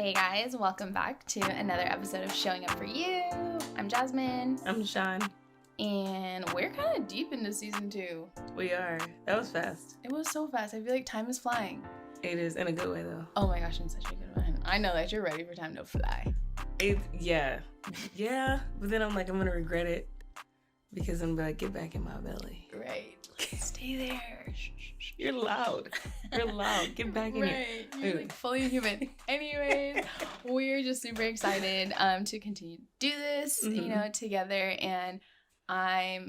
Hey guys, welcome back to another episode of Showing Up For You. I'm Jasmine. I'm Shon. And we're kind of deep into season 2. We are. That was fast. It was so fast. I feel like time is flying. It is in a good way though. Oh my gosh, in such a good one. I know that you're ready for time to fly. Yeah. But then I'm like, I'm gonna regret it because I'm gonna get back in my belly. Right. Stay there. You're loud. Get back in right. You're like fully human. Anyways, we're just super excited to continue to do this, together. And I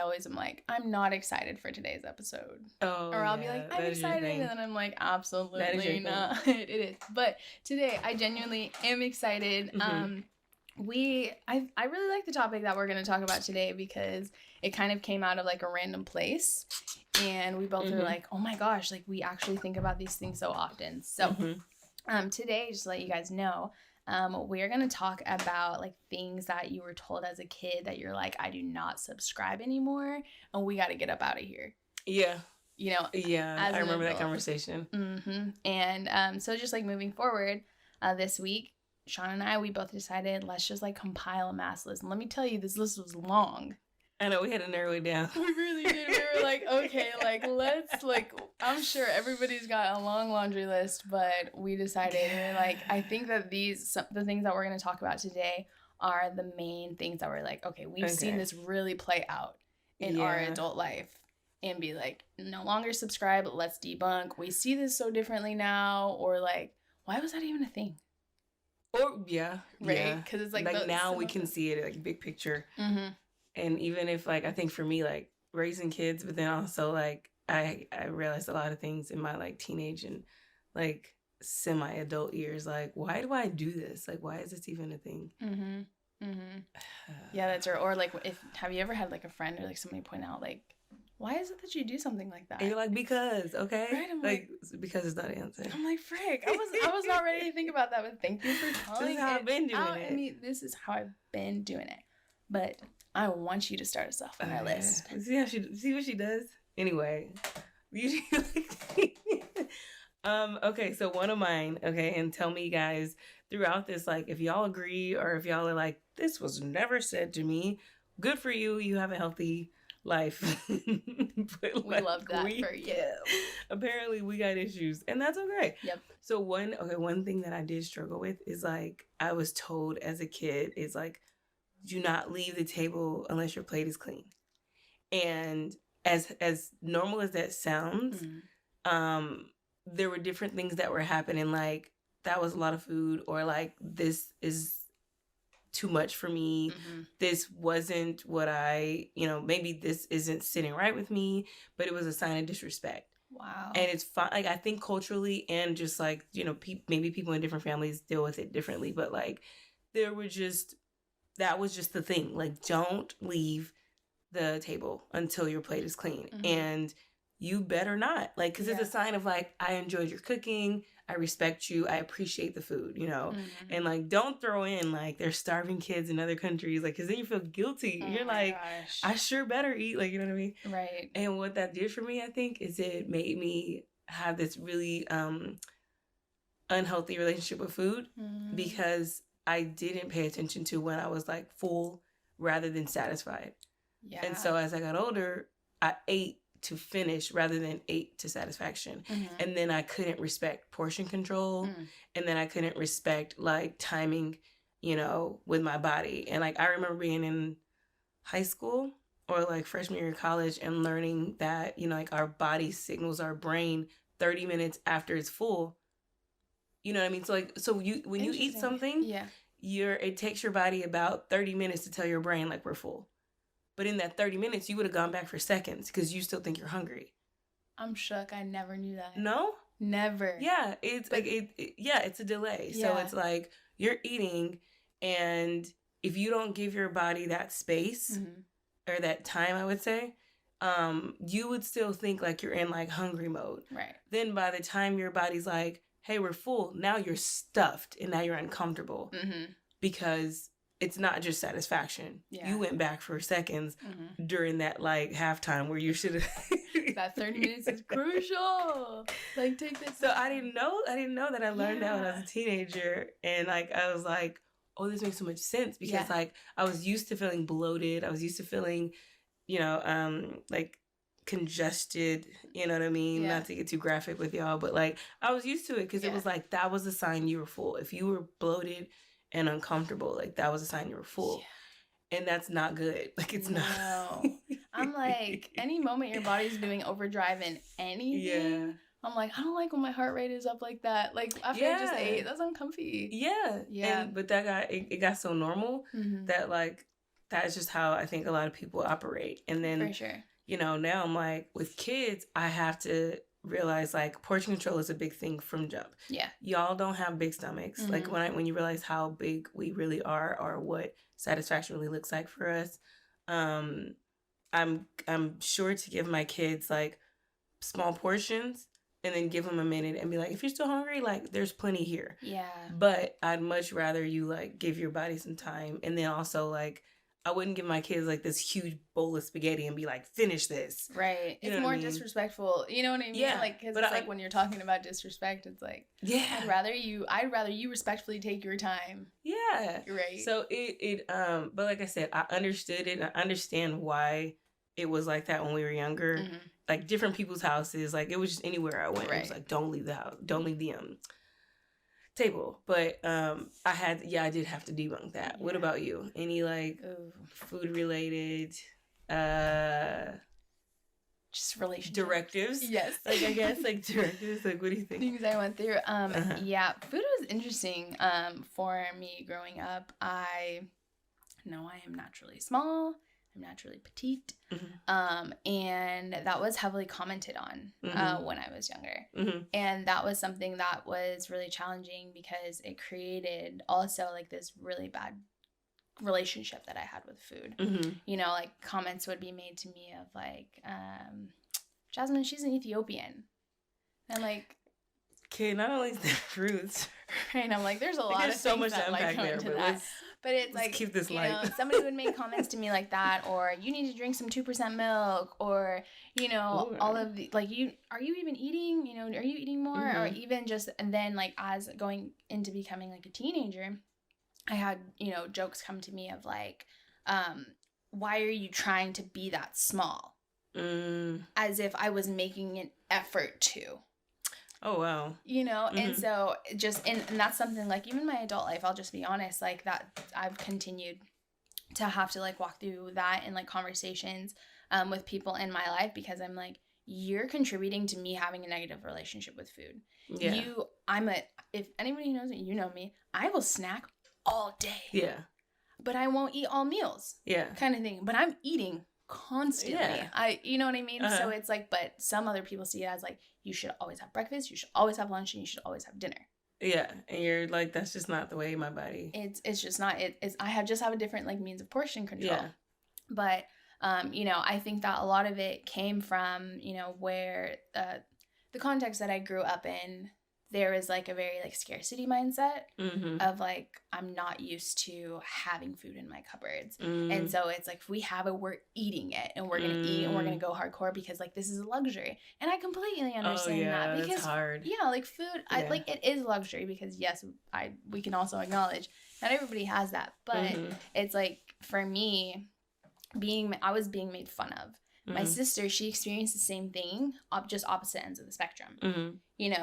always am like, I'm not excited for today's episode. Oh, or I'll be like, I'm excited. And then I'm like, absolutely not. It is. But today I genuinely am excited. Mm-hmm. I really like the topic that we're going to talk about today because it kind of came out of like a random place and we both were like, oh my gosh, like we actually think about these things so often. So today, just to let you guys know, we're going to talk about like things that you were told as a kid that you're like, I do not subscribe anymore and we got to get up out of here. Yeah. Yeah, I remember that conversation. And so just like moving forward this week, Shon and I, we both decided let's just like compile a mass list. And let me tell you, this list was long. I know, we had to narrow it down. We really did. We were like, okay, like let's like, I'm sure everybody's got a long laundry list, but we decided, we're like, I think that the things that we're going to talk about today are the main things that we're like, okay, we've seen this really play out in our adult life. And be like, no longer subscribe, let's debunk. We see this so differently now. Or like, why was that even a thing? Or right, because it's like now we can see it like big picture, and even if like I think for me like raising kids, but then also like I realized a lot of things in my like teenage and like semi-adult years, like why do I do this? Like why is this even a thing? Yeah, that's right. Or like have you ever had like a friend or like somebody point out like, why is it that you do something like that? And you're like, because, okay? Right, I'm like because it's not an answer. I'm like, frick. I was not ready to think about that, but thank you for telling me. This is how I've been doing it. I mean, this is how I've been doing it. But I want you to start us off on our list. See what she does? Anyway. Okay, so one of mine, okay, and tell me guys throughout this, like, if y'all agree or if y'all are like, this was never said to me, good for you, you have a healthy life. But we love that for you. Apparently we got issues and that's okay. Yep. So one thing that I did struggle with is like I was told as a kid is like, do not leave the table unless your plate is clean. And as normal as that sounds, there were different things that were happening, like that was a lot of food, or like this is too much for me. This wasn't what maybe this isn't sitting right with me, but it was a sign of disrespect. Wow. And it's fine. Like, I think culturally and just like, maybe people in different families deal with it differently, but like that was just the thing. Like, don't leave the table until your plate is clean. And you better not, like, because it's a sign of like, I enjoyed your cooking. I respect you. I appreciate the food, and like, don't throw in like there's starving kids in other countries, like, because then you feel guilty. You're like, gosh. I sure better eat, like, you know what I mean? Right. And what that did for me, I think, is it made me have this really unhealthy relationship with food because I didn't pay attention to when I was like full rather than satisfied. Yeah. And so as I got older, I ate to finish rather than ate to satisfaction. And then I couldn't respect portion control. And then I couldn't respect like timing, with my body. And like, I remember being in high school or like freshman year of college and learning that, like our body signals our brain 30 minutes after it's full. You know what I mean? So like, when you eat something, it takes your body about 30 minutes to tell your brain like we're full. But in that 30 minutes, you would have gone back for seconds because you still think you're hungry. I'm shook. I never knew that. No? Never. Yeah. It's like, it's a delay. Yeah. So it's like you're eating, and if you don't give your body that space or that time, I would say, you would still think like you're in like hungry mode. Right. Then by the time your body's like, hey, we're full, now you're stuffed and now you're uncomfortable because it's not just satisfaction. Yeah. You went back for seconds during that like halftime where you should have. That 30 minutes is crucial. Like, take this. So I didn't know that I learned that when I was a teenager, and like I was like, oh, this makes so much sense because like I was used to feeling bloated. I was used to feeling, like congested. You know what I mean? Not to get too graphic with y'all, but like I was used to it because it was like that was a sign you were full. If you were bloated and uncomfortable, like that was a sign you were full. And that's not good. Like, it's not. I'm like, any moment your body's doing overdrive in anything, I'm like, I don't like when my heart rate is up like that. Like, after I just ate, that's uncomfy. Yeah. But it got so normal that, like, that's just how I think a lot of people operate. And then, for sure. Now I'm like, with kids, I have to realize, like, portion control is a big thing from jump. Yeah. Y'all don't have big stomachs. Like, when you realize how big we really are or what satisfaction really looks like for us, I'm sure to give my kids like small portions and then give them a minute and be like, if you're still hungry, like there's plenty here. Yeah. But I'd much rather you like give your body some time. And then also like I wouldn't give my kids like this huge bowl of spaghetti and be like, finish this. Right. It's more disrespectful. You know what I mean? Yeah. Like, because it's like when you're talking about disrespect, it's like, I'd rather you respectfully take your time. Yeah. Right. So but like I said, I understood it. And I understand why it was like that when we were younger. Like different people's houses, like it was just anywhere I went. It was like, don't leave the house. Don't leave the table. But I did have to debunk that. What about you? Any like food related just relationship directives? Yes. Like I guess like directives. Like what do you think? Things I went through. Yeah, food was interesting for me growing up. I know I am naturally small. I'm naturally petite. And that was heavily commented on when I was younger. And that was something that was really challenging because it created also like this really bad relationship that I had with food. Like comments would be made to me of like, Jasmine, she's an Ethiopian. And I'm like, okay, not only is that fruits. Right, and I'm like, there's a lot of so much that unpack there, but it's like, keep this light. Somebody would make comments to me like that, or you need to drink some 2% milk, or all of the like, are you even eating? Are you eating more, or even just, and then like as going into becoming like a teenager, I had jokes come to me of like, why are you trying to be that small? As if I was making an effort to. Oh, wow. And so just, and that's something like even my adult life, I'll just be honest, like that I've continued to have to like walk through that in like conversations with people in my life, because I'm like, you're contributing to me having a negative relationship with food. Yeah. If anybody knows me, you know me, I will snack all day. Yeah. But I won't eat all meals. Yeah. Kind of thing. But I'm eating constantly. Yeah. You know what I mean? So it's like, but some other people see it as like, you should always have breakfast, you should always have lunch, and you should always have dinner. Yeah. And you're like, that's just not the way my body. It's just not. I just have a different like means of portion control. Yeah. But I think that a lot of it came from, where the context that I grew up in, there was like a very like scarcity mindset of like, I'm not used to having food in my cupboards. And so it's like, if we have it, we're eating it, and we're going to eat, and we're going to go hardcore because like, this is a luxury. And I completely understand that, because it's hard. Yeah, like food, like it is luxury, because yes, we can also acknowledge not everybody has that, but it's like, for me, I was being made fun of. My sister, she experienced the same thing, just opposite ends of the spectrum.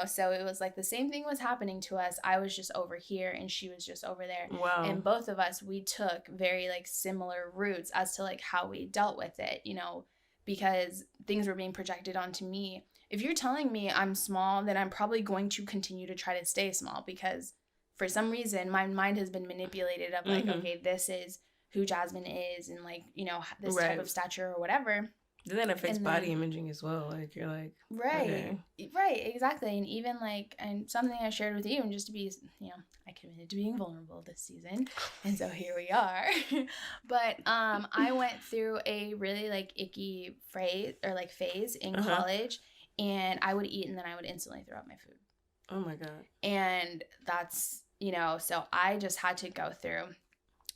So it was like the same thing was happening to us. I was just over here and she was just over there. Wow. And both of us, we took very like similar routes as to like how we dealt with it, because things were being projected onto me. If you're telling me I'm small, then I'm probably going to continue to try to stay small, because for some reason my mind has been manipulated of like, okay, this is who Jasmine is, and like, this type of stature or whatever. Then that affects body imaging as well. Like, you're like, right, exactly. And even like, and something I shared with you, and just to be, I committed to being vulnerable this season, and so here we are. But I went through a really like icky phase in college, and I would eat and then I would instantly throw up my food. Oh my God. And that's, so I just had to go through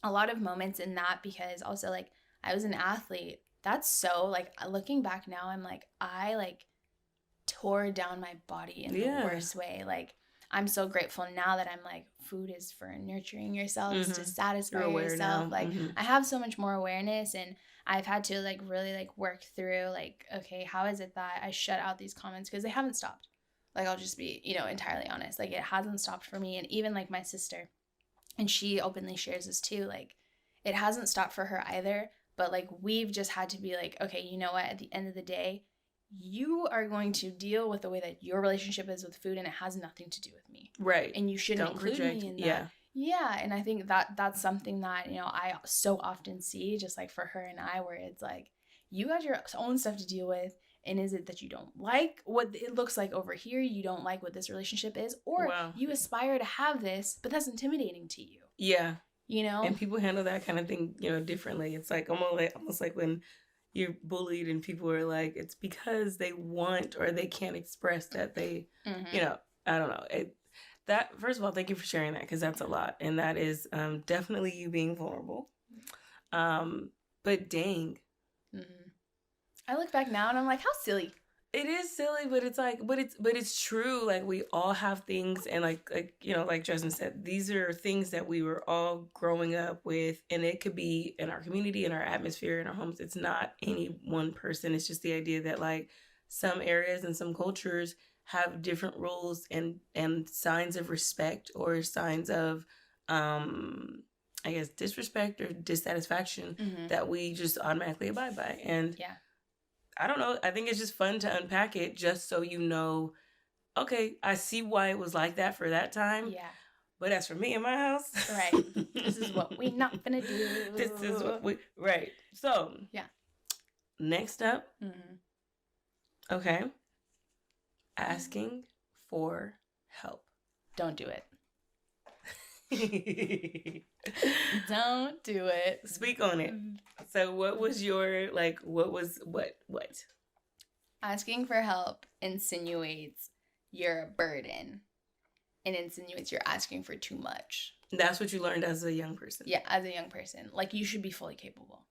a lot of moments in that, because also like I was an athlete. That's so like, looking back now, I'm like, I like tore down my body in the worst way. Like, I'm so grateful now that I'm like, food is for nurturing yourselves, to satisfy yourself. Like, I have so much more awareness, and I've had to like really like work through like, okay, how is it that I shut out these comments? Because they haven't stopped. Like, I'll just be, you know, entirely honest. Like, it hasn't stopped for me. And even like my sister, and she openly shares this too, like, it hasn't stopped for her either. But like, we've just had to be like, okay, you know what? At the end of the day, you are going to deal with the way that your relationship is with food, and it has nothing to do with me. Right. And you shouldn't include me in that. Yeah. Yeah. And I think that that's something that, you know, I so often see, just like for her and I, where it's like, you got your own stuff to deal with. And is it that you don't like what it looks like over here? You don't like what this relationship is? Or you aspire to have this, but that's intimidating to you. Yeah. You know? And people handle that kind of thing, you know, differently. It's like almost like when you're bullied and people are like, it's because they want or they can't express that they, you know, I don't know. That, first of all, thank you for sharing that, because that's a lot. And that is definitely you being vulnerable. But dang. I look back now and I'm like, how silly. It is silly, but it's like, but it's true. Like, we all have things, and like you know, like Justin said, these are things that we were all growing up with, and it could be in our community, in our atmosphere, in our homes. It's not any one person. It's just the idea that like some areas and some cultures have different rules and signs of respect, or signs of I guess disrespect or dissatisfaction that we just automatically abide by. And I don't know. I think it's just fun to unpack it, just so you know, okay, I see why it was like that for that time. Yeah. But as for me in my house. Right. This is what we not gonna do. This is what we, right. So. Yeah. Next up. Okay. Asking for help. Don't do it. Don't do it. Speak on it. So what was your, like, what? Asking for help insinuates you're a burden, and insinuates you're asking for too much. That's what you learned as a young person. Yeah, as a young person. Like, you should be fully capable.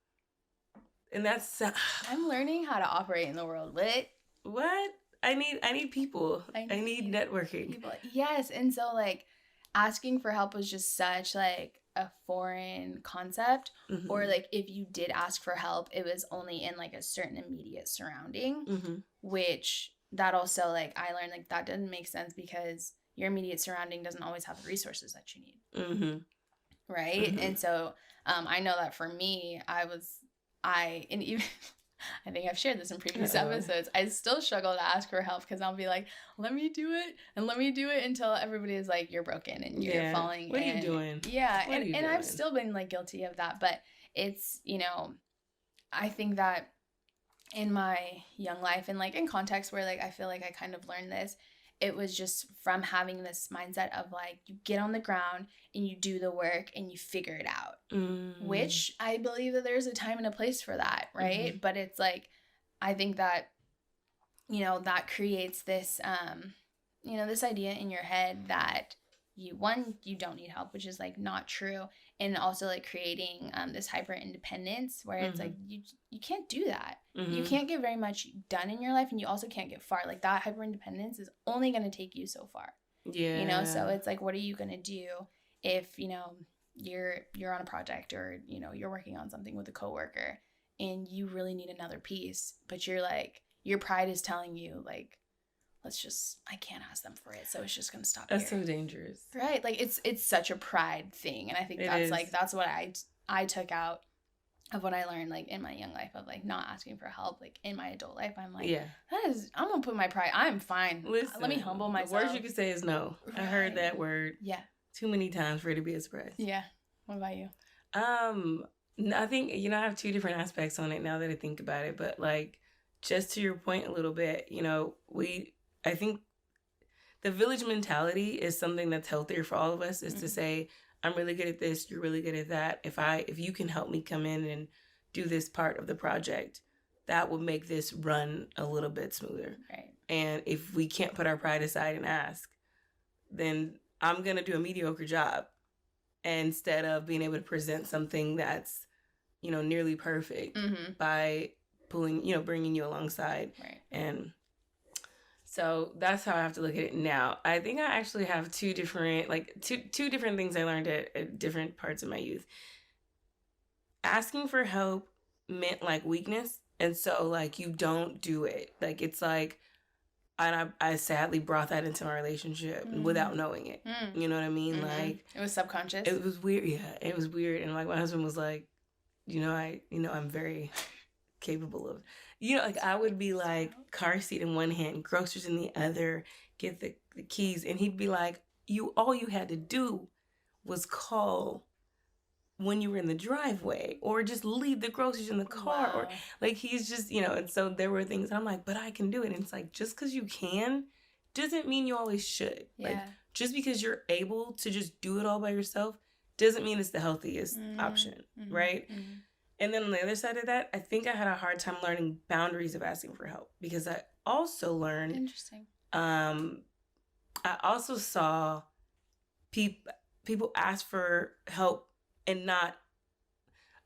And that's... I'm learning how to operate in the world. What? I need people. I need networking. People. Yes, and so, like, asking for help was just such, like, a foreign concept. Or, like, if you did ask for help, it was only in, like, a certain immediate surrounding. Which, that also, like, I learned, like, that doesn't make sense, because your immediate surrounding doesn't always have the resources that you need. Right? And so, I know that for me, and even... I think I've shared this in previous episodes. I still struggle to ask for help, because I'll be like, let me do it until everybody is like, you're broken and you're falling. What are you doing? Yeah. And I've still been like guilty of that. But it's, you know, I think that in my young life, and like in context where like I feel like I kind of learned this, it was just from having this mindset of like, you get on the ground and you do the work and you figure it out, which I believe that there's a time and a place for that, right? But it's like, I think that, you know, that creates this, you know, this idea in your head that you don't need help, which is like not true. And also like creating this hyper independence where it's like, you can't do that. You can't get very much done in your life, and you also can't get far. Like, that hyper independence is only going to take you so far. Yeah. You know, so it's like, what are you going to do if, you know, you're on a project, or, you know, you're working on something with a coworker and you really need another piece, but you're like, your pride is telling you like, I can't ask them for it, so it's just gonna stop here. That's so dangerous. Right? Like, it's such a pride thing, and I think that's what I took out of what I learned, like, in my young life, of like not asking for help. Like, in my adult life, I'm like, I'm gonna put my pride. I'm fine. Listen, let me humble myself. The worst you can say is no. Right. I heard that word too many times for it to be a surprise. Yeah. What about you? I think, you know, I have two different aspects on it now that I think about it, but like, just to your point a little bit, you know, I think the village mentality is something that's healthier for all of us, is to say, I'm really good at this, you're really good at that. If you can help me come in and do this part of the project, that will make this run a little bit smoother. Right. And if we can't put our pride aside and ask, then I'm going to do a mediocre job. instead of being able to present something that's, nearly perfect by bringing you alongside. Right. And so that's how I have to look at it now. I think I actually have two different things I learned at different parts of my youth. Asking for help meant like weakness. And so like you don't do it. Like it's like, and I sadly brought that into my relationship without knowing it. You know what I mean? Like it was subconscious. It was weird. Yeah, it was weird. And like my husband was like, I'm very capable of, like I would be like car seat in one hand, groceries in the other, get the keys. And he'd be like, all you had to do was call when you were in the driveway or just leave the groceries in the car. Wow. Or like, he's just, and so there were things I'm like, but I can do it. And it's like, just because you can doesn't mean you always should. Yeah. Like just because you're able to just do it all by yourself doesn't mean it's the healthiest option. Right. And then on the other side of that, I think I had a hard time learning boundaries of asking for help because I also learned. Interesting. I also saw people ask for help and not.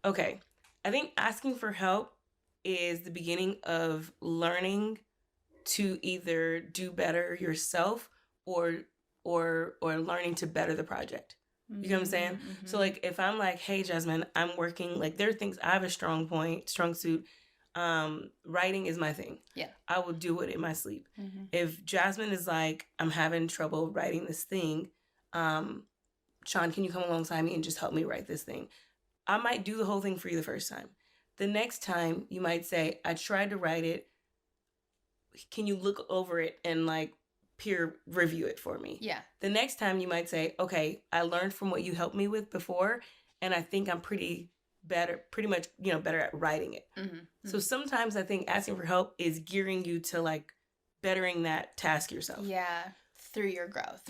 Okay, I think asking for help is the beginning of learning to either do better yourself or learning to better the project. You know what I'm saying? Mm-hmm. So like if I'm like, hey Jasmine, I'm working, like there are things, I have a strong suit. Writing is my thing. Yeah. I will do it in my sleep. Mm-hmm. If Jasmine is like, I'm having trouble writing this thing, Shon, can you come alongside me and just help me write this thing? I might do the whole thing for you the first time. The next time you might say, I tried to write it. Can you look over it and like peer review it for me? Yeah. The next time you might say, okay, I learned from what you helped me with before, and I think I'm pretty much, better at writing it. Mm-hmm. So sometimes I think asking for help is gearing you to like bettering that task yourself. Yeah. Through your growth.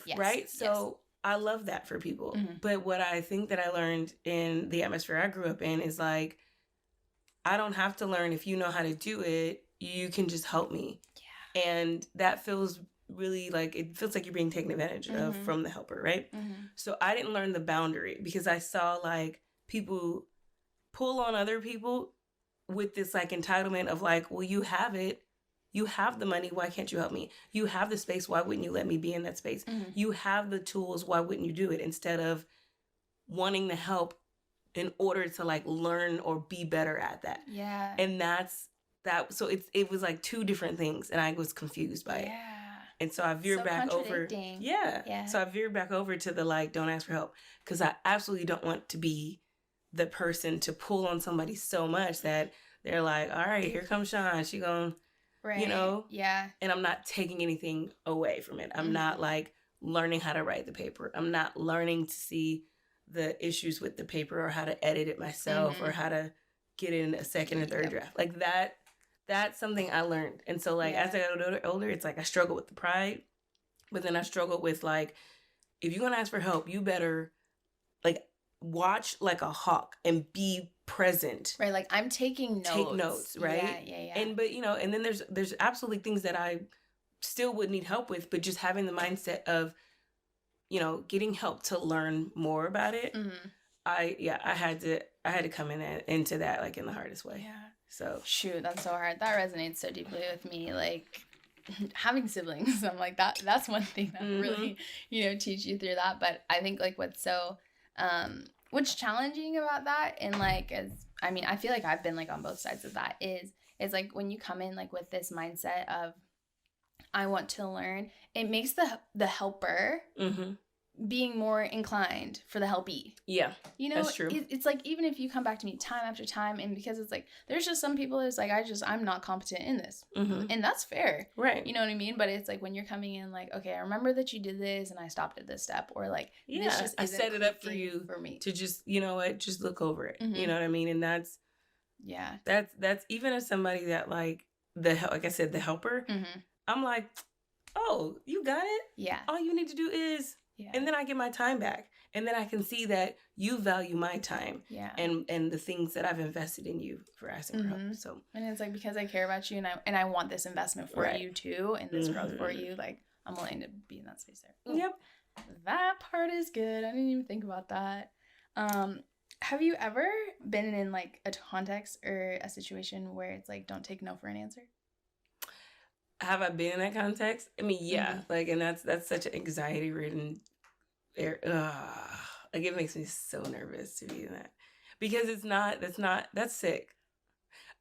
Yes. Right? So I love that for people. Mm-hmm. But what I think that I learned in the atmosphere I grew up in is like, I don't have to learn. If you know how to do it, you can just help me. Yeah. And that feels really like, it feels like you're being taken advantage of from the helper, right? Mm-hmm. So I didn't learn the boundary because I saw like people pull on other people with this like entitlement of like, well, you have it. You have the money. Why can't you help me? You have the space. Why wouldn't you let me be in that space? Mm-hmm. You have the tools. Why wouldn't you do it? Instead of wanting the help in order to like learn or be better at that. Yeah. And that's that. So it was like two different things and I was confused by it. And so I veered back over. Yeah. So I veered back over to the like, don't ask for help. Because I absolutely don't want to be the person to pull on somebody so much that they're like, all right, here comes Shon. She gonna, Yeah. And I'm not taking anything away from it. I'm not like learning how to write the paper. I'm not learning to see the issues with the paper or how to edit it myself or how to get in a second or third draft. Like that's something I learned. And so like as I got older, it's like I struggle with the pride, but then I struggle with like, if you're going to ask for help, you better like watch like a hawk and be present. Right. Like I'm taking notes. Take notes. Right. Yeah. And, but and then there's absolutely things that I still would need help with, but just having the mindset of, getting help to learn more about it. Mm-hmm. I had to come into that like in the hardest way. Yeah. So shoot, that's so hard. That resonates so deeply with me. Like having siblings, I'm like that's one thing that really, teach you through that. But I think like what's challenging about that and like I feel like I've been like on both sides of that is like when you come in like with this mindset of I want to learn, it makes the helper being more inclined for the helpee. Yeah, that's true. It's like even if you come back to me time after time, and because it's like there's just some people it's like I'm not competent in this, and that's fair, right? You know what I mean? But it's like when you're coming in like, okay, I remember that you did this, and I stopped at this step, or like this just I set it up for you for me to just just look over it. You know what I mean? And that's even as somebody that like like I said, the helper, I'm like, oh, you got it. Yeah. All you need to do is. Yeah. And then I get my time back. And then I can see that you value my time and the things that I've invested in you for asking for help. So and it's like because I care about you and I want this investment for you too and this growth for you, like I'm willing to be in that space there. Ooh. Yep. That part is good. I didn't even think about that. Have you ever been in like a context or a situation where it's like, don't take no for an answer? Have I been in that context? I mean, yeah. Like, and that's such an anxiety ridden like it makes me so nervous to be in that. Because that's sick.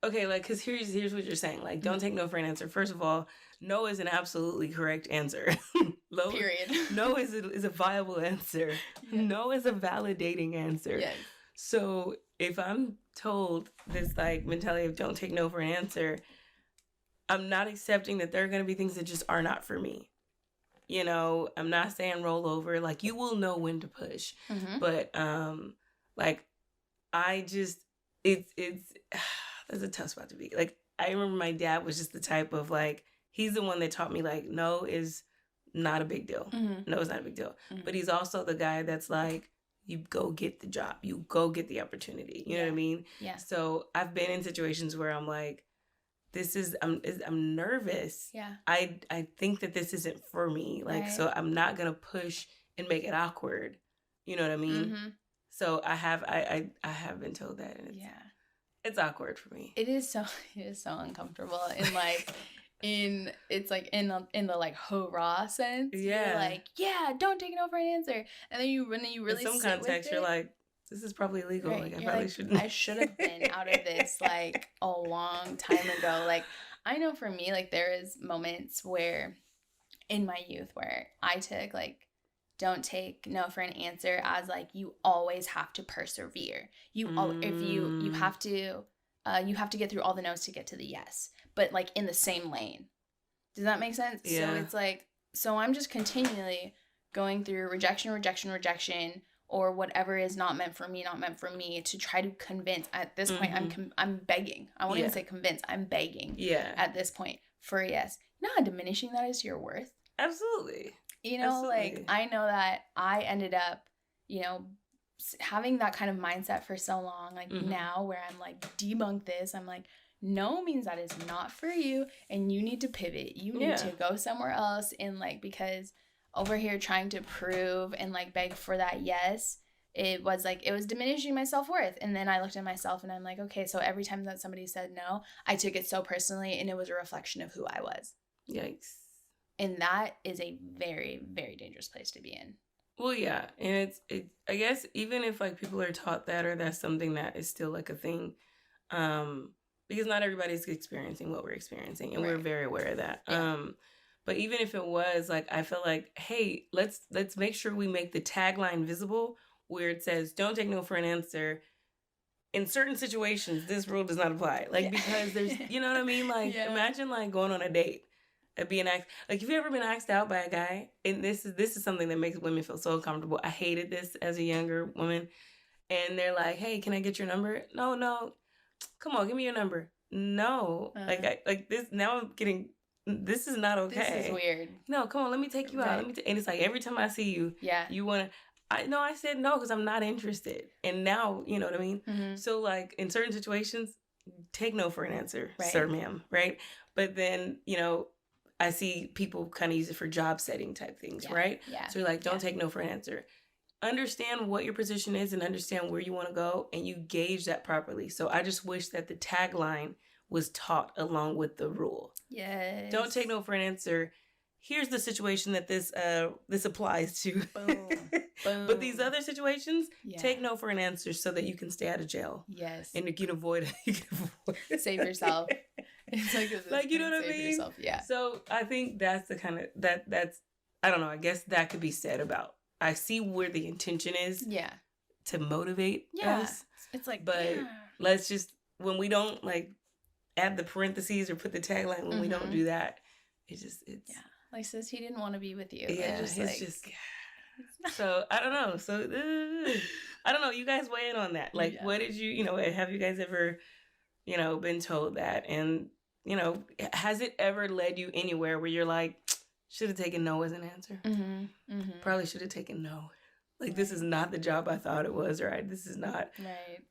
Okay, like, because here's what you're saying. Like, don't take no for an answer. First of all, no is an absolutely correct answer. Period. No is a viable answer. Yeah. No is a validating answer. Yes. So if I'm told this like mentality of don't take no for an answer, I'm not accepting that there are going to be things that just are not for me. You know, I'm not saying roll over. Like, you will know when to push. But like, I just it's that's a tough spot to be. Like, I remember my dad was just the type of like, he's the one that taught me like, no is not a big deal. No, it's not a big deal. But he's also the guy that's like, you go get the job, you go get the opportunity. You know what I mean? Yeah. So I've been in situations where I'm like, I'm nervous. Yeah. I think that this isn't for me. Like, so I'm not gonna push and make it awkward. You know what I mean? So I have been told that, and it's awkward for me. It is so uncomfortable, and like it's like in the like hurrah sense. Yeah. You're like, yeah, don't take no for an answer, and then you really in some context you're like, this is probably illegal. Right. Like, I probably shouldn't. I should have been out of this like a long time ago. Like, I know for me, like, there is moments where in my youth where I took like, don't take no for an answer as like, you always have to persevere. You have to get through all the no's to get to the yes, but like in the same lane. Does that make sense? Yeah. So it's like, so I'm just continually going through rejection, or whatever is not meant for me to try to convince. At this point, I'm begging. I won't even say convince. I'm begging. Yeah. At this point for a yes. Not diminishing that is your worth. Absolutely. You know, like, I know that I ended up, you know, having that kind of mindset for so long. Like, now where I'm like, debunk this. I'm like, no means that is not for you, and you need to pivot. You need to go somewhere else, and like, because over here trying to prove and like beg for that yes, it was diminishing my self-worth. And then I looked at myself and I'm like, okay, so every time that somebody said no, I took it so personally, and it was a reflection of who I was. Yikes. And that is a very, very dangerous place to be in. Well, yeah. And I guess even if like people are taught that, or that's something that is still like a thing, because not everybody's experiencing what we're experiencing, and we're very aware of that. Yeah. But even if it was, like, I feel like, hey, let's make sure we make the tagline visible where it says, don't take no for an answer. In certain situations, this rule does not apply. Like, because there's, you know what I mean? Like, imagine, like, going on a date and being asked. Like, have you ever been asked out by a guy? And this is something that makes women feel so uncomfortable. I hated this as a younger woman. And they're like, hey, can I get your number? No. Come on, give me your number. No. Like this, now I'm getting... This is not okay. This is weird. No, come on, let me take you out. And it's like, every time I see you, you want to... I said no because I'm not interested. And now, you know what I mean? Mm-hmm. So, like, in certain situations, take no for an answer, sir, ma'am, right? But then, you know, I see people kind of use it for job setting type things, right? Yeah. So you're like, don't take no for an answer. Understand what your position is and understand where you want to go, and you gauge that properly. So I just wish that the tagline was taught along with the rule. Yes. Don't take no for an answer. Here's the situation that this applies to. Boom. Boom. But these other situations, take no for an answer so that you can stay out of jail. Yes. And you can avoid Save yourself. It's like you know what I mean? Yourself. Yeah. So I think that's the kind of that's I don't know, I guess that could be said about, I see where the intention is. Yeah. To motivate us. It's like, but let's just, when we don't like add the parentheses or put the tagline, when we don't do that, it's like, sis, he didn't want to be with you. Yeah, so I don't know. So I don't know. You guys weigh in on that. Like, what did you have you guys ever, been told that? And, has it ever led you anywhere where you're like, should have taken no as an answer? Mm-hmm. Mm-hmm. Probably should have taken no. Like, this is not the job I thought it was, right? This is not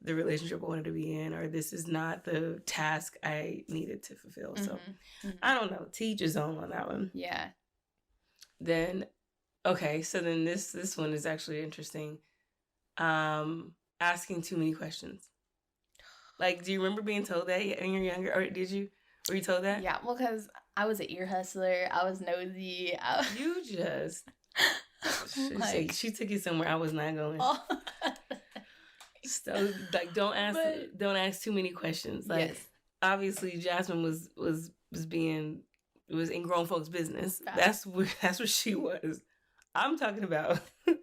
the relationship I wanted to be in, or this is not the task I needed to fulfill. So, I don't know. To each his own on that one. Yeah. Then, Okay, so then this one is actually interesting. Asking too many questions. Like, do you remember being told that when you were younger, or did you? Were you told that? Yeah, well, because I was an ear hustler. I was nosy. You just like, she took you somewhere I was not going. Oh. So like, don't ask too many questions. Like, yes. Obviously, Jasmine was in grown folks' business. That's what she was. I'm talking about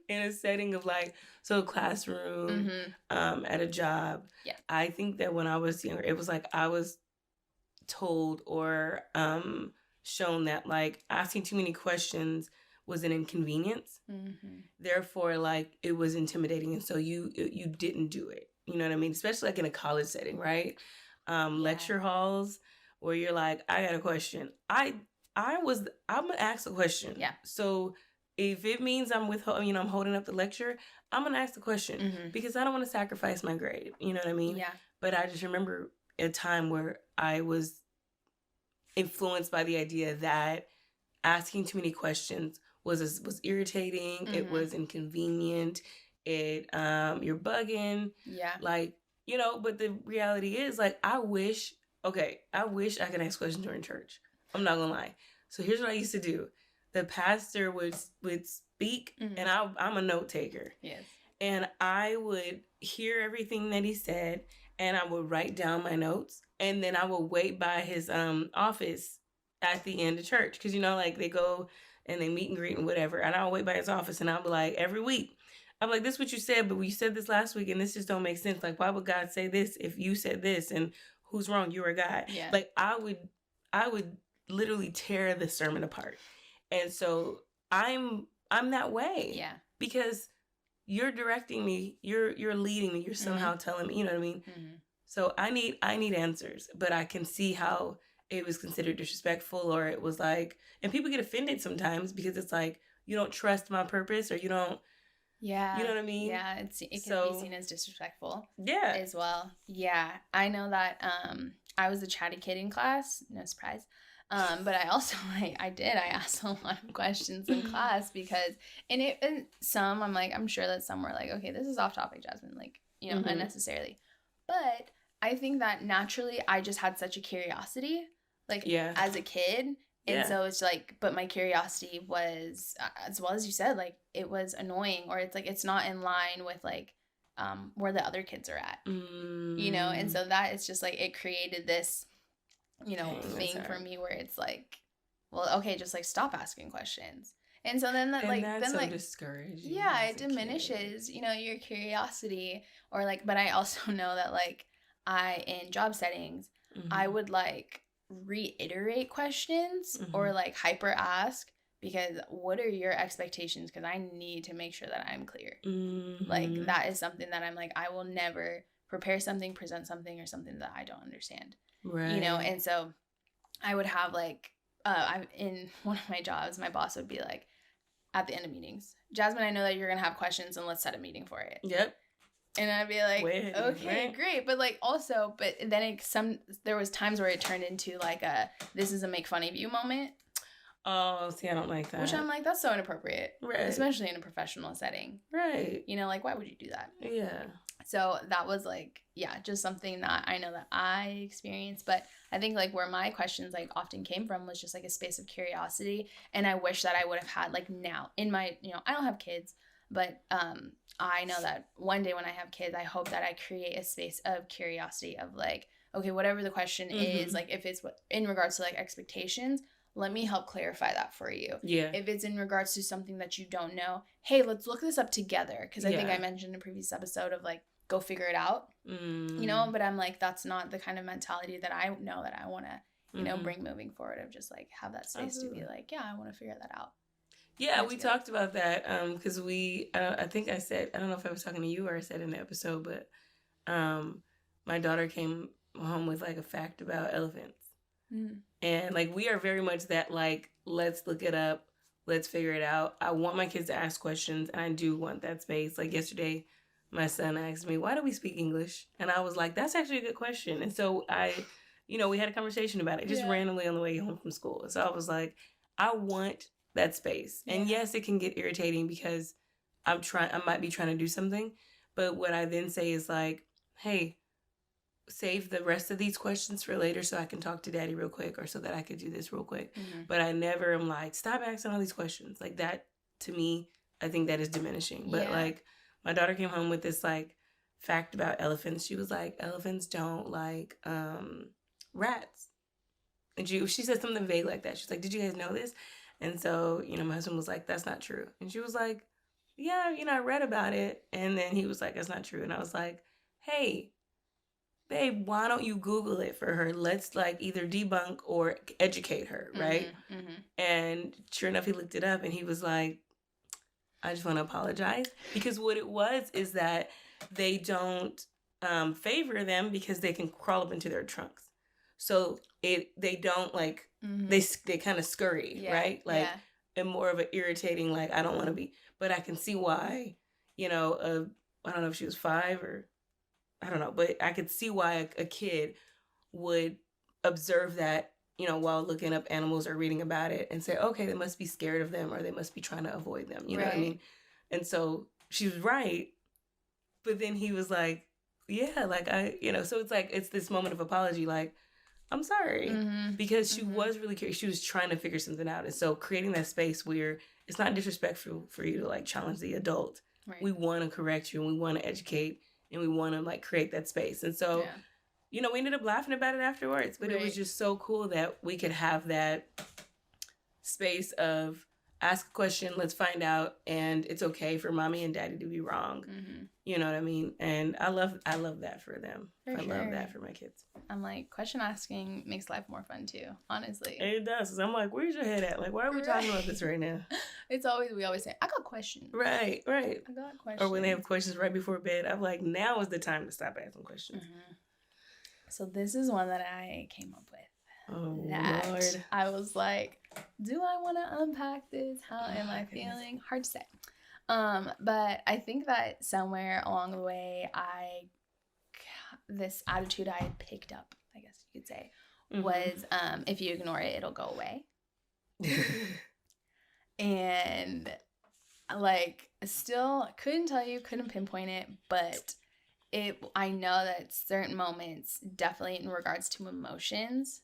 in a setting of like, so classroom, at a job. Yeah. I think that when I was younger, it was like I was told or shown that like asking too many questions was an inconvenience. Therefore, like, it was intimidating, and so you didn't do it. You know what I mean? Especially like in a college setting, right? Lecture halls where you're like, I got a question. I'm gonna ask a question. Yeah. So if it means I'm holding up the lecture, I'm gonna ask the question because I don't want to sacrifice my grade. You know what I mean? Yeah. But I just remember a time where I was influenced by the idea that asking too many questions was irritating. It was inconvenient. You're bugging. Yeah. Like, but the reality is, like, I wish I could ask questions during church. I'm not gonna lie. So here's what I used to do. The pastor would speak, and I'm a note taker. Yes. And I would hear everything that he said, and I would write down my notes, and then I would wait by his office at the end of church. Because, like, they go and they meet and greet and whatever, and I'll wait by his office, and I'll be like, every week, I'm like, this is what you said, but you said this last week, and this just don't make sense. Like, why would God say this if you said this, and who's wrong? You're a God. Yeah. Like, I would literally tear the sermon apart. And so I'm that way. Yeah. Because you're directing me, you're leading me, you're somehow telling me, you know what I mean? So I need answers, but I can see how it was considered disrespectful, or it was like, and people get offended sometimes because it's like, you don't trust my purpose, or you don't. Yeah. You know what I mean? Yeah, it can be seen as disrespectful. Yeah. As well. Yeah. I know that I was a chatty kid in class, no surprise. But I also I asked a lot of questions in class because, and some, I'm sure that some were like, okay, this is off topic, Jasmine, like, unnecessarily. But I think that naturally I just had such a curiosity, like, as a kid. And so it's like, but my curiosity was, as well as you said, like, it was annoying, or it's like, it's not in line with like, where the other kids are at, and so that is just like, it created this, thing for me where it's like, well, okay, just like stop asking questions. And so then that, like, that's so discouraging. Yeah, it diminishes, your curiosity, or like, but I also know that like in job settings, I would like reiterate questions or like hyper ask, because what are your expectations? Because I need to make sure that I'm clear. Like, that is something that I'm like, I will never prepare something, present something, or something that I don't understand. Right. And so I would have like, in one of my jobs, my boss would be like, at the end of meetings, Jasmine, I know that you're going to have questions, and let's set a meeting for it. Yep. And I'd be like, okay, great. But like, also, but then there was times where it turned into like this is a make fun of you moment. Oh, see, I don't like that. Which I'm like, that's so inappropriate. Right. Especially in a professional setting. Right. Like, why would you do that? Yeah. So that was like, just something that I know that I experienced. But I think like where my questions like often came from was just like a space of curiosity. And I wish that I would have had like now in my, I don't have kids, but I know that one day when I have kids, I hope that I create a space of curiosity of like, okay, whatever the question is, like if it's in regards to like expectations, let me help clarify that for you. Yeah. If it's in regards to something that you don't know, hey, let's look this up together. Because I think I mentioned in a previous episode of like, go figure it out, but I'm like, that's not the kind of mentality that I know that I want to, bring moving forward, of just like have that space to be like, I want to figure that out. Yeah, we talked about that because I think I said, I don't know if I was talking to you or I said in the episode, but my daughter came home with like a fact about elephants. And like, we are very much that like, let's look it up, let's figure it out. I want my kids to ask questions, and I do want that space. Like yesterday, my son asked me, why do we speak English? And I was like, that's actually a good question. And so we had a conversation about it just randomly on the way home from school. So I was like, I want that space. And yes, it can get irritating because I might be trying to do something, but what I then say is like, hey, save the rest of these questions for later so I can talk to daddy real quick, or so that I could do this real quick. But I never am like, stop asking all these questions. Like that, to me, I think that is diminishing. But like, my daughter came home with this like fact about elephants. She was like, elephants don't like rats. And she said something vague like that. She's like, did you guys know this? And so, my husband was like, that's not true. And she was like, yeah, I read about it. And then he was like, that's not true. And I was like, hey, babe, why don't you Google it for her? Let's like either debunk or educate her, right? And sure enough, he looked it up and he was like, I just want to apologize. Because what it was is that they don't favor them because they can crawl up into their trunks. So they don't like, they kind of scurry, right? Like, and more of an irritating, like, I don't want to be, but I can see why, I don't know if she was 5 or, I don't know, but I could see why a kid would observe that, while looking up animals or reading about it and say, okay, they must be scared of them or they must be trying to avoid them. You know what I mean? And so she was right. But then he was like, yeah, like so it's like, it's this moment of apology. Like, I'm sorry, because she was really curious. She was trying to figure something out. And so creating that space where it's not disrespectful for you to like challenge the adult. Right. We want to correct you and we want to educate and we want to like create that space. And so, we ended up laughing about it afterwards, but it was just so cool that we could have that space of ask a question, let's find out, and it's okay for mommy and daddy to be wrong. You know what I mean? And I love that for them. I love that for my kids. I'm like, question asking makes life more fun too, honestly. It does. Cause I'm like, where's your head at? Like, why are we talking about this right now? We always say, I got questions. Right. I got questions. Or when they have questions right before bed, I'm like, now is the time to stop asking questions. So this is one that I came up with. Oh, Lord. I was like, do I want to unpack this? How am I feeling? Hard to say. But I think that somewhere along the way, this attitude I had picked up, I guess you could say, was if you ignore it, it'll go away. And like, still couldn't pinpoint it, but I know that certain moments, definitely in regards to emotions,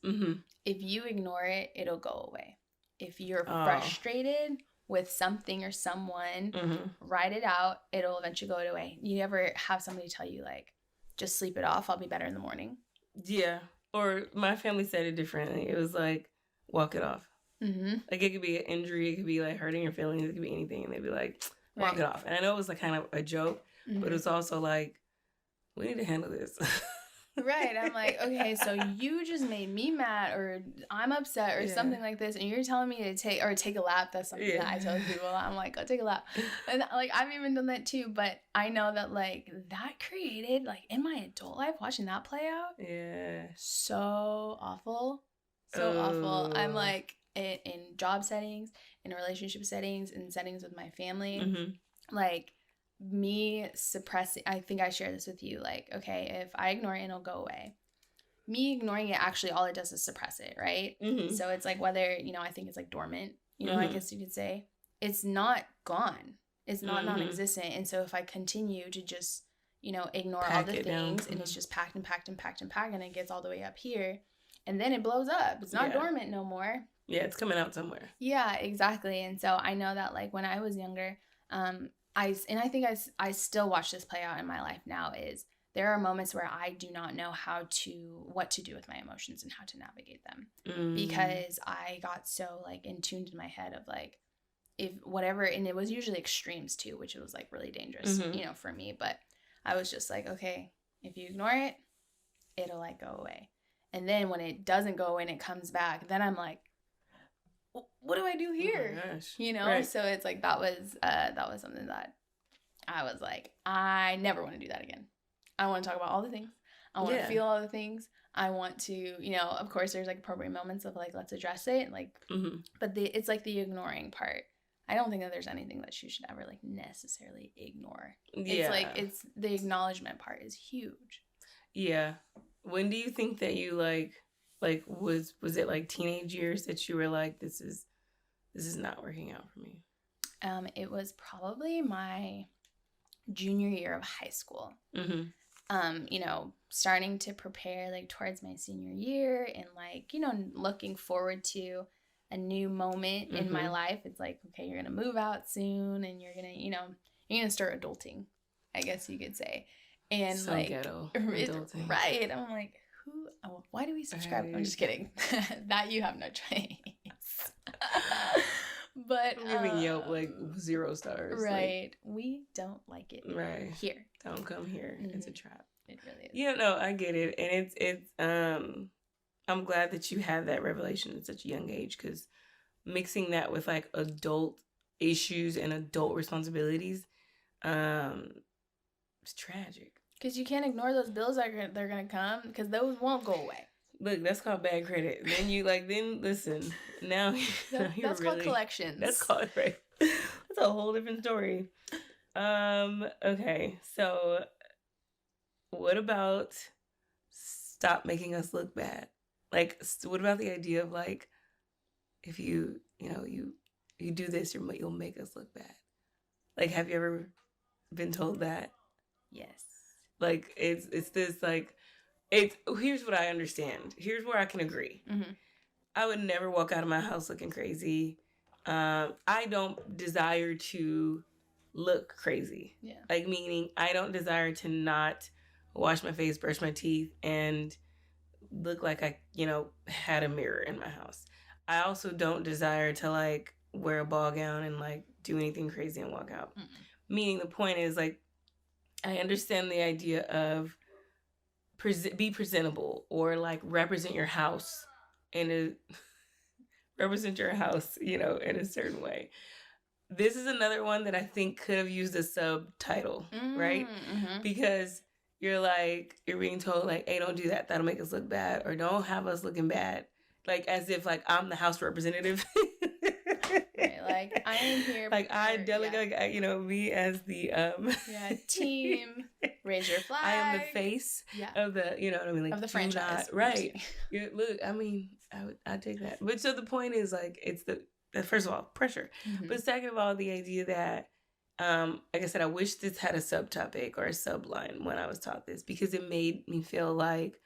if you ignore it, it'll go away. If you're frustrated with something or someone, write it out. It'll eventually go away. You ever have somebody tell you, like, just sleep it off, I'll be better in the morning? Yeah. Or my family said it differently. It was like, walk it off. Like, it could be an injury. It could be, like, hurting your feelings. It could be anything. And they'd be like, walk it off. And I know it was, like, kind of a joke, but it's also, like, we need to handle this. Right. I'm like, okay, so you just made me mad or I'm upset or something like this. And you're telling me to take a lap. That's something that I tell people. I'm like, go take a lap. And like, I've even done that too. But I know that like that created like in my adult life, watching that play out. Yeah. So awful. So awful. I'm like in job settings, in relationship settings, in settings with my family, like, me suppressing, I think I shared this with you, like, okay, if I ignore it, it'll go away. Me ignoring it, actually, all it does is suppress it, right? So it's like whether, I think it's like dormant, I guess you could say. It's not gone. It's not non-existent. And so if I continue to just, ignore all the things, and it's just packed and packed and packed and packed, and it gets all the way up here, and then it blows up. It's not dormant no more. Yeah, it's coming out somewhere. Yeah, exactly. And so I know that, like, when I was younger, I think I still watch this play out in my life now, is there are moments where I do not know what to do with my emotions and how to navigate them, because I got so like in tuned in my head of like, if whatever, and it was usually extremes too, which was like really dangerous, for me, but I was just like, okay, if you ignore it, it'll like go away. And then when it doesn't go away and it comes back, then I'm like, what do I do here? Oh my gosh. Right. So it's like that was something that I was like, I never want to do that again. I want to talk about all the things. I want to feel all the things. I want to, of course there's like appropriate moments of like, let's address it, like, but it's like the ignoring part. I don't think that there's anything that you should ever like necessarily ignore. It's like, it's the acknowledgement part is huge. Yeah. When do you think that you like was it like teenage years that you were like, this is this is not working out for me? It was probably my junior year of high school. You know, starting to prepare like towards my senior year and like, you know, looking forward to a new moment in my life. It's like, okay, you're going to move out soon and you're going to, you know, you're going to start adulting, I guess you could say. And so like, ghetto, adulting. Right. I'm like, why do we subscribe? Right. I'm just kidding. That you have no choice. But I'm giving Yelp like 0 stars. Right. Like, we don't like it. Right. Here. Don't come here. It's a trap. It really is. Yeah, no, I get it. And it's I'm glad that you had that revelation at such a young age, because mixing that with like adult issues and adult responsibilities, it's tragic. Because you can't ignore those bills that they're going to come, because those won't go away. Look, that's called bad credit. Then you then listen. Now that's called collections. That's called, right. That's a whole different story. Okay, so what about stop making us look bad? Like, what about the idea of like, if you do this, you'll make us look bad? Like, have you ever been told that? Yes. Like, it's this like. Here's what I understand. Here's where I can agree. I would never walk out of my house looking crazy. I don't desire to look crazy. Yeah. Like, meaning I don't desire to not wash my face, brush my teeth, and look like I, had a mirror in my house. I also don't desire to like wear a ball gown and like do anything crazy and walk out. Meaning the point is like, I understand the idea of be presentable, or like represent your house in a certain way. This is another one that I think could have used a subtitle, right? Because you're being told like, hey, don't do that. That'll make us look bad, or don't have us looking bad. Like, as if like I'm the house representative. Right, like I am here. Like I delegate, me as the team. Raise your flag. I am the face of the, like of the franchise, right? Look, I mean, I take that. But so the point is like, it's first of all pressure, but second of all, the idea that, like I said, I wish this had a subtopic or a subline when I was taught this, because it made me feel like,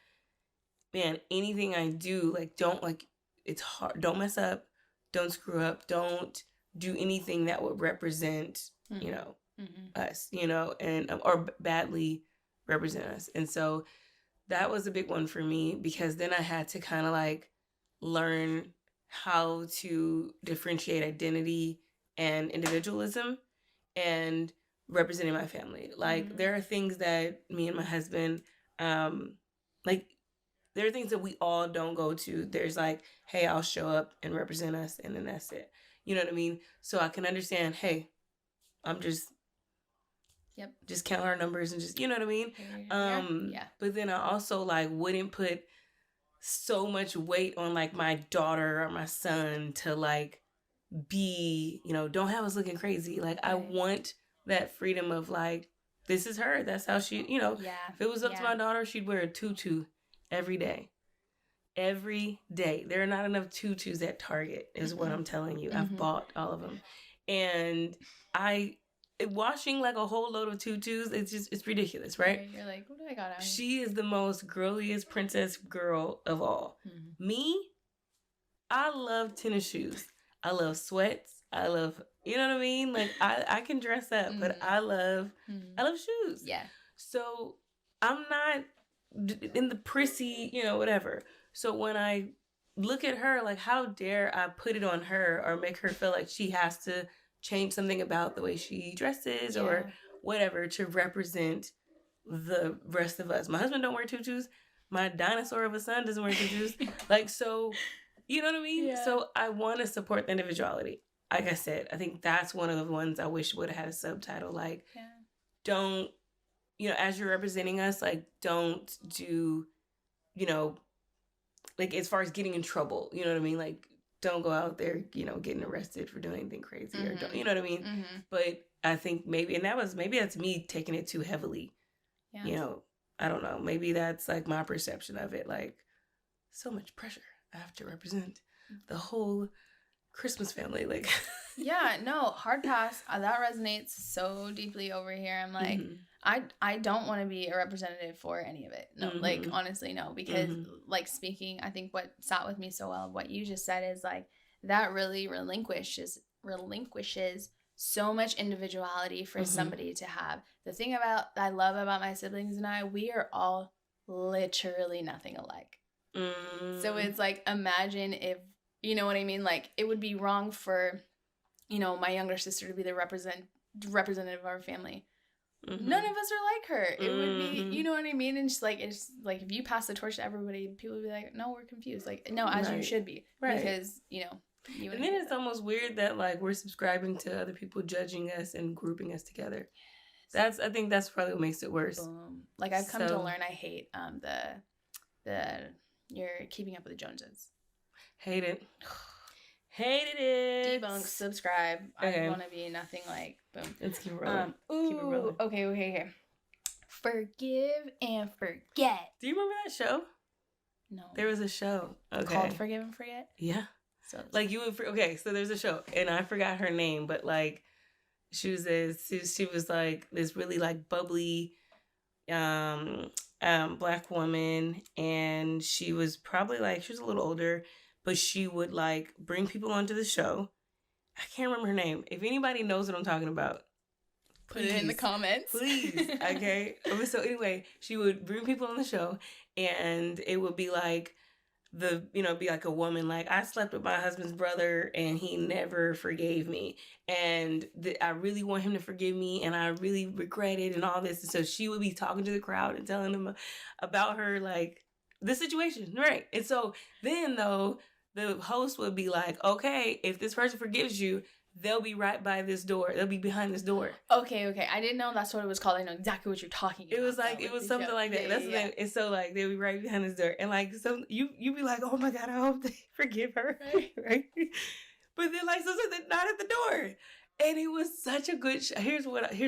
man, anything I do, like, it's hard. Don't mess up. Don't screw up. Don't do anything that would represent, us, and or badly represent us. And so that was a big one for me, because then I had to kind of like learn how to differentiate identity and individualism and representing my family. Like, there are things that me and my husband, there are things that we all don't go to. There's like, hey, I'll show up and represent us, and then that's it. You know what I mean? So I can understand, hey, I'm just count our numbers and just, you know what I mean? Yeah. But then I also like wouldn't put so much weight on like my daughter or my son to like be, don't have us looking crazy. Like, I want that freedom of like, this is her. That's how she, if it was up to my daughter, she'd wear a tutu every day. Every day. There are not enough tutus at Target, is what I'm telling you. I've bought all of them. And washing like a whole load of tutus, it's ridiculous, right? You're like, what do I got on? She is the most girliest princess girl of all. Me, I love tennis shoes. I love sweats. I love, you know what I mean? Like, I can dress up, but I love shoes. Yeah. So I'm not in the prissy, whatever. So when I look at her, like, how dare I put it on her or make her feel like she has to change something about the way she dresses or whatever to represent the rest of us. My husband don't wear tutus. My dinosaur of a son doesn't wear tutus. Like, so, you know what I mean? Yeah. So I want to support the individuality. Like I said, I think that's one of the ones I wish would have had a subtitle. Like, don't, as you're representing us, like, don't do, like, as far as getting in trouble, you know what I mean? Like, don't go out there, getting arrested for doing anything crazy or don't, you know what I mean? But I think maybe that's me taking it too heavily. Yeah. I don't know. Maybe that's like my perception of it. Like, so much pressure. I have to represent the whole Christmas family. Like, yeah, no, hard pass. That resonates so deeply over here. I'm like, I don't want to be a representative for any of it. No, like, honestly, no. Because, like, speaking, I think what sat with me so well, what you just said is, like, that really relinquishes so much individuality for somebody to have. The thing I love about my siblings and I, we are all literally nothing alike. So it's like, imagine if, you know what I mean? Like, it would be wrong for, you know, my younger sister to be the representative of our family. None of us are like her. It would be, you know what I mean? And it's like if you pass the torch to everybody, people would be like, no, we're confused. Like, no, as you should be. Right. Because, you know. And then it's almost weird that, like, we're subscribing to other people judging us and grouping us together. I think that's probably what makes it worse. Like, I've come to learn I hate you're keeping up with the Joneses. Hate it. Hated it. Debunk, subscribe. Okay. I want to be nothing like, boom. Let's keep rolling. Keep it rolling. Okay. Forgive and forget. Do you remember that show? No. There was a show. Okay. Called Forgive and Forget? Yeah. So like, you would, okay, so there's a show, and I forgot her name, but, like, she was like this really, like, bubbly Black woman, and she was probably, like, she was a little older, but she would, like, bring people onto the show. I can't remember her name. If anybody knows what I'm talking about, put it in the comments. Please. Okay. So anyway, she would bring people on the show, and it would be like, be like a woman, like, I slept with my husband's brother and he never forgave me. And I really want him to forgive me, and I really regret it and all this. And so she would be talking to the crowd and telling them about her, like, the situation. Right. And so then, though, the host would be like, okay, if this person forgives you, they'll be right by this door. They'll be behind this door. Okay. I didn't know that's what it was called. I know exactly what you're talking about. It was like, it was something like that. That's the thing. And so, like, they'll be right behind this door. And, like, so you be like, oh my God, I hope they forgive her. Right? But then, like, so they're not at the door. And it was such a good show. Here's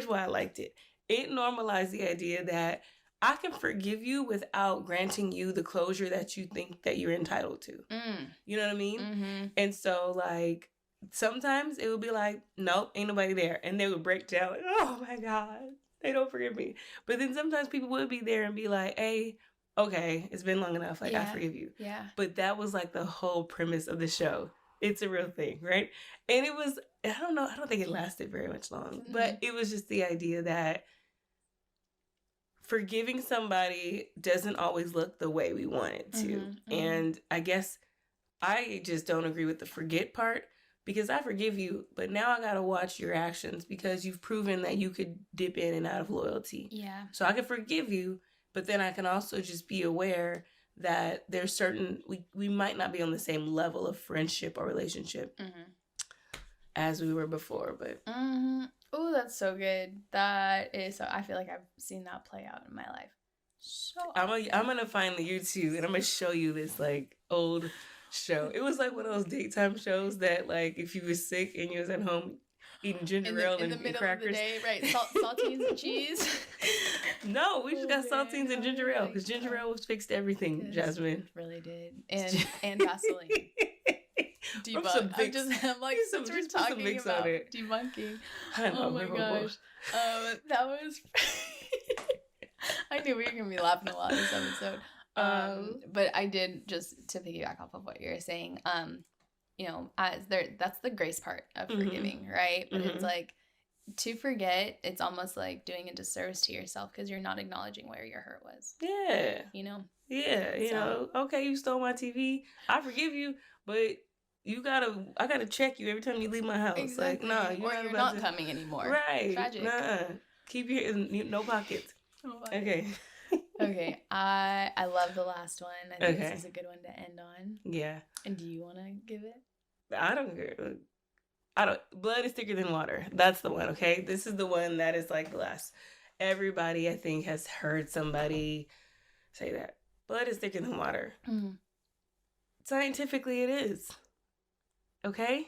why I liked it. It normalized the idea that I can forgive you without granting you the closure that you think that you're entitled to. You know what I mean? Mm-hmm. And so, like, sometimes it would be like, nope, ain't nobody there. And they would break down, like, oh my God, they don't forgive me. But then sometimes people would be there and be like, hey, okay, it's been long enough. Like, I forgive you. Yeah. But that was, like, the whole premise of the show. It's a real thing, right? And it was, I don't think it lasted very much long. Mm-hmm. But it was just the idea that forgiving somebody doesn't always look the way we want it to. Mm-hmm. And I guess I just don't agree with the forget part. Because I forgive you, but now I gotta watch your actions because you've proven that you could dip in and out of loyalty. Yeah. So I can forgive you, but then I can also just be aware that there's certain, we might not be on the same level of friendship or relationship as we were before, but. Oh, that's so good. That is, so I feel like I've seen that play out in my life. So I'm gonna find the YouTube and I'm gonna show you this, like, old show. It was like one of those daytime shows that, like, if you were sick and you was at home eating ginger ale and crackers. In the middle of the day, right? Saltines and cheese. No, we just got saltines and ginger ale because ginger ale fixed everything, Jasmine. It really did. And Vaseline. Debunk. I'm like, since we're talking about debunking. Oh my gosh. That was... I knew we were going to be laughing a lot this episode. But I did, just to piggyback off of what you're saying, you know, that's the grace part of forgiving, right? But it's like, to forget, it's almost like doing a disservice to yourself because you're not acknowledging where your hurt was. Yeah. You know? Yeah, you know, okay, you stole my TV. I forgive you, but I gotta check you every time you leave my house. Exactly. Like, no, you're not coming anymore. Right. Tragic. Keep your, no pockets. Okay. Okay, I love the last one. I think this is a good one to end on. Yeah. And do you want to give it? I don't care. Blood is thicker than water. That's the one, okay? This is the one that is, like, the last. Everybody, I think, has heard somebody say that. Blood is thicker than water. Mm-hmm. Scientifically, it is. Okay?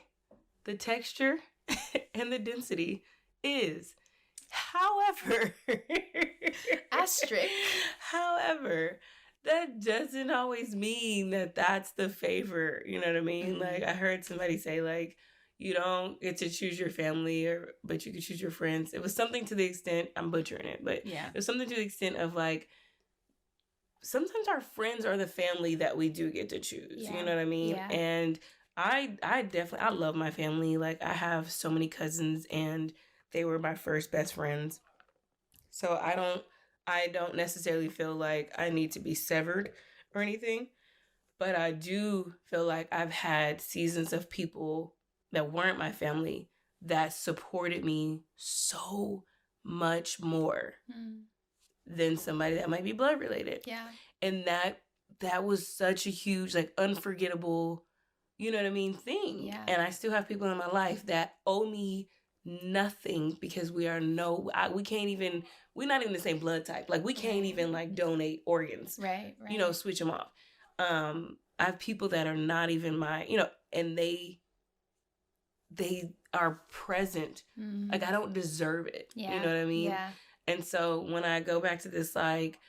The texture and the density is. However, asterisk. However, that doesn't always mean that that's the favor. You know what I mean? Mm-hmm. Like, I heard somebody say, like, you don't get to choose your family, but you can choose your friends. It was something to the extent, I'm butchering it, but it was something to the extent of, like, sometimes our friends are the family that we do get to choose. You know what I mean? Yeah. And I definitely, I love my family. Like, I have so many cousins, and they were my first best friends. So I don't necessarily feel like I need to be severed or anything, but I do feel like I've had seasons of people that weren't my family that supported me so much more than somebody that might be blood related. Yeah. And that was such a huge, like, unforgettable, you know what I mean, thing. Yeah. And I still have people in my life that owe me nothing because we're not even the same blood type. Like, we can't even, like, donate organs. Right. You know, switch them off. I have people that are not even my, you know, and they are present. Mm-hmm. Like, I don't deserve it. Yeah. You know what I mean? Yeah. And so when I go back to this, like,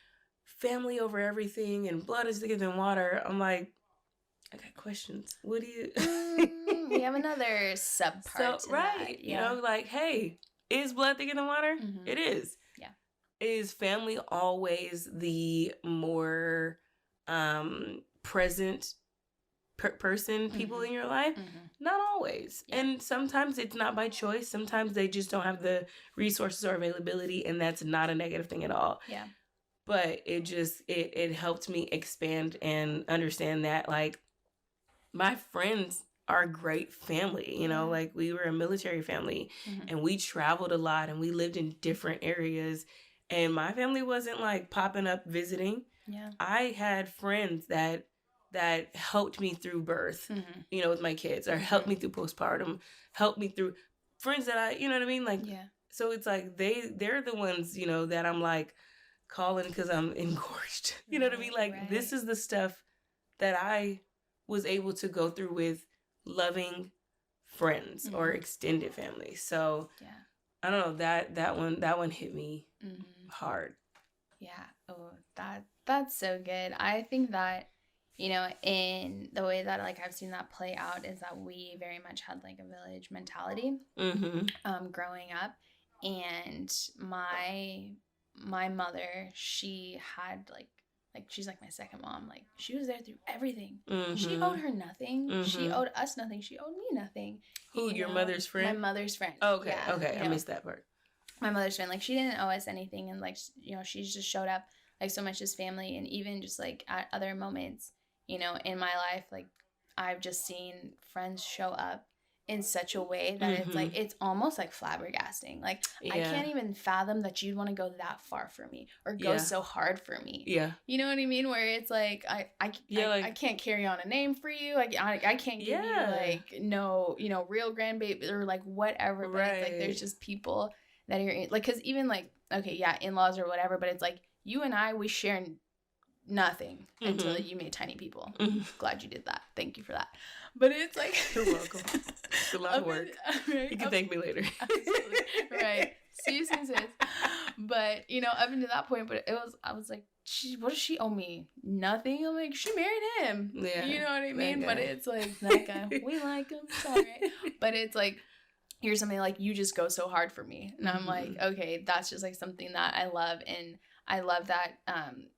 family over everything and blood is thicker than water, I'm like, I got questions. What do you... we have another subpart to right. that. Yeah. You know, like, hey, is blood thicker than water? Mm-hmm. It is. Yeah. Is family always the more present person, people in your life? Mm-hmm. Not always. Yeah. And sometimes it's not by choice. Sometimes they just don't have the resources or availability, and that's not a negative thing at all. Yeah. But it helped me expand and understand that, like, my friends are a great family, you know, like, we were a military family and we traveled a lot and we lived in different areas, and my family wasn't, like, popping up visiting. Yeah. I had friends that helped me through birth, you know, with my kids, or helped me through postpartum, helped me through friends that I, you know what I mean? Like, so it's like they're the ones, you know, that I'm, like, calling because I'm engorged. You know what I mean? Like, this is the stuff that I was able to go through with loving friends or extended family. So I don't know, that one hit me hard. Yeah. Oh, that's so good. I think that, you know, in the way that, like, I've seen that play out is that we very much had, like, a village mentality growing up. And my mother, she had, like, she's like my second mom. Like, she was there through everything. She owed her nothing. She owed us nothing. She owed me nothing. Who, your mother's friend? My mother's friend. Oh, okay. Yeah, okay. I missed that part. My mother's friend. Like, she didn't owe us anything. And, like, you know, she just showed up, like, so much as family. And even just, like, at other moments, you know, in my life, like, I've just seen friends show up in such a way that it's like, it's almost like flabbergasting. Like, I can't even fathom that you'd want to go that far for me or go so hard for me. Yeah. You know what I mean? Where it's like, I can't carry on a name for you. I can't give you, like, no, you know, real grandbaby or, like, whatever. But it's like, there's just people that are like, because even, like, okay, yeah, in-laws or whatever, but it's like, you and I, we share nothing until you made tiny people. Glad you did that. Thank you for that. But it's like, you're welcome. It's a lot of work. Right? You can thank me later. Absolutely. Right. See you soon, sis. But, you know, up until that point, but I was like, what does she owe me? Nothing. I'm like, she married him. Yeah. You know what I mean? But it's like, that guy, we like him. It's all right. But it's like, here's something like, you just go so hard for me. And I'm like, okay, that's just, like, something that I love. And I love that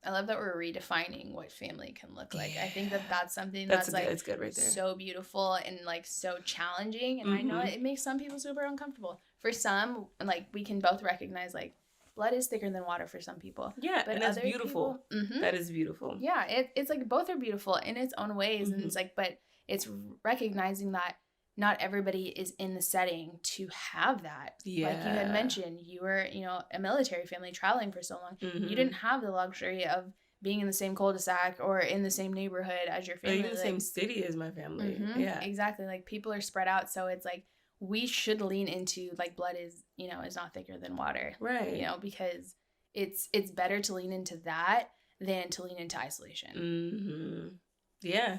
we're redefining what family can look like. I think that's something that's like, it's good right there. So beautiful and, like, so challenging. And I know it makes some people super uncomfortable. For some, like, we can both recognize, like, blood is thicker than water for some people. Yeah, but and that's beautiful. That is beautiful. Yeah, it's like both are beautiful in its own ways. And it's like, but it's recognizing that not everybody is in the setting to have that. Yeah. Like you had mentioned, you were, you know, a military family traveling for so long. You didn't have the luxury of being in the same cul-de-sac or in the same neighborhood as your family. Or even the same city as my family. Yeah. Exactly. Like, people are spread out. So it's like, we should lean into, like, blood is, you know, is not thicker than water. Right. You know, because it's better to lean into that than to lean into isolation. Yeah,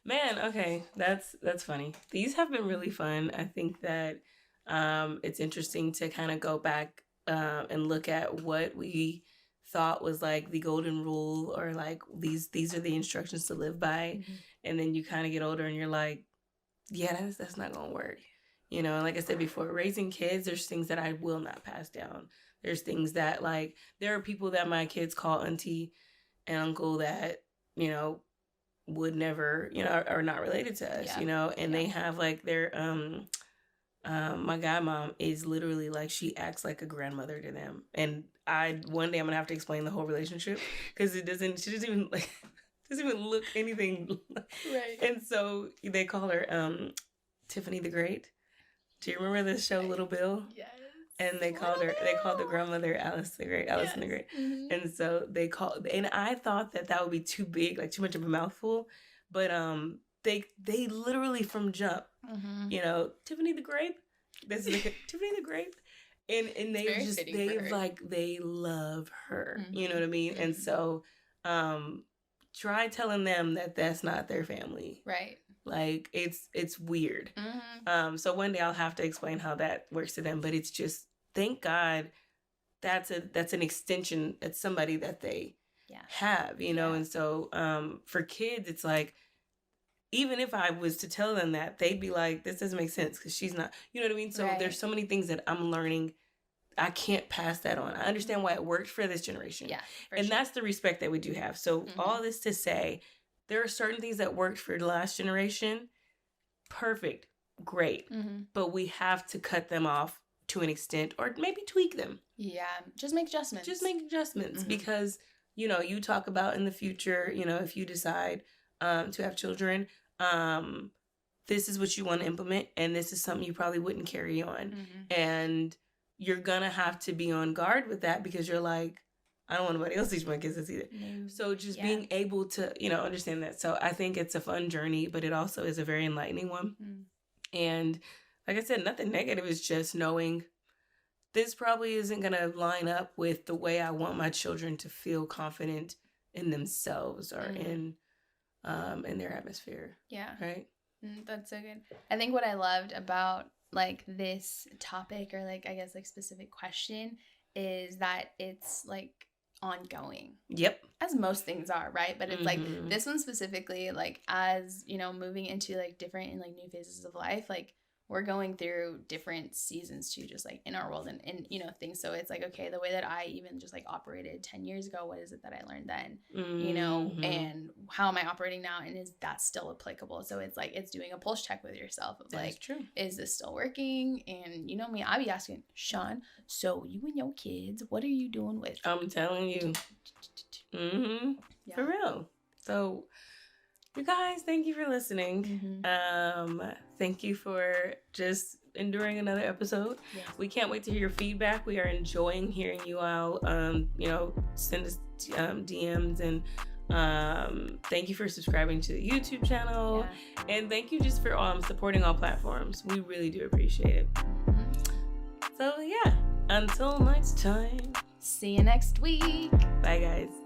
man. Okay. That's funny. These have been really fun. I think that, it's interesting to kind of go back, and look at what we thought was like the golden rule, or like these are the instructions to live by. Mm-hmm. And then you kind of get older and you're like, yeah, that's not gonna work. You know, and like I said before, raising kids, there's things that I will not pass down. There's things that, like, there are people that my kids call auntie and uncle that, you know, would never, you know, are not related to us, you know, and they have like their, my godmom is literally like, she acts like a grandmother to them. And one day I'm gonna have to explain the whole relationship, because she doesn't even look anything right. And so they call her Tiffany the Great. Do you remember this show, Little Bill? Yes. And they called the grandmother Alison the Great. Mm-hmm. And so and I thought that would be too big, like too much of a mouthful. But they literally from jump, mm-hmm. you know, Tiffany the Grape. This is Tiffany the Grape. And they love her. Mm-hmm. You know what I mean? Mm-hmm. And so try telling them that that's not their family. Right. Like, it's weird. Mm-hmm. So one day I'll have to explain how that works to them, but it's just, thank God that's an extension. It's somebody that they have, you know? And so for kids, it's like, even if I was to tell them that, they'd be like, this doesn't make sense because she's not, you know what I mean? So there's so many things that I'm learning. I can't pass that on. I understand why it worked for this generation. Yeah, and that's the respect that we do have. So mm-hmm. all this to say, there are certain things that worked for the last generation. Perfect. Great. Mm-hmm. But we have to cut them off to an extent, or maybe tweak them. Yeah. Just make adjustments. Mm-hmm. Because, you know, you talk about in the future, you know, if you decide to have children, this is what you want to implement, and this is something you probably wouldn't carry on. Mm-hmm. And you're going to have to be on guard with that, because you're like, I don't want nobody else to teach my kids this either. No. So just being able to, you know, understand that. So I think it's a fun journey, but it also is a very enlightening one. Mm. And like I said, nothing negative. Is just knowing this probably isn't going to line up with the way I want my children to feel confident in themselves or in their atmosphere. Yeah. Right? That's so good. I think what I loved about like this topic, or like, I guess like specific question, is that it's like ongoing. Yep. As most things are, right? But it's mm-hmm. like this one specifically, like, as, you know, moving into like different and like new phases of life, like we're going through different seasons too, just like in our world and you know, things. So it's like, okay, the way that I even just like operated 10 years ago, what is it that I learned then? Mm-hmm. You know, and how am I operating now? And is that still applicable? So it's like, it's doing a pulse check with yourself of like, is this still working? And you know me, I be asking, Shon, so you and your kids, what are you doing with? I'm telling you. Mm-hmm. Yeah. For real. So you guys, thank you for listening. Mm-hmm. Thank you for just enduring another episode. Yes. We can't wait to hear your feedback. We are enjoying hearing you out. You know, send us DMs, and thank you for subscribing to the YouTube channel. Yeah. And thank you just for supporting all platforms. We really do appreciate it. Mm-hmm. So yeah, until next time. See you next week. Bye, guys.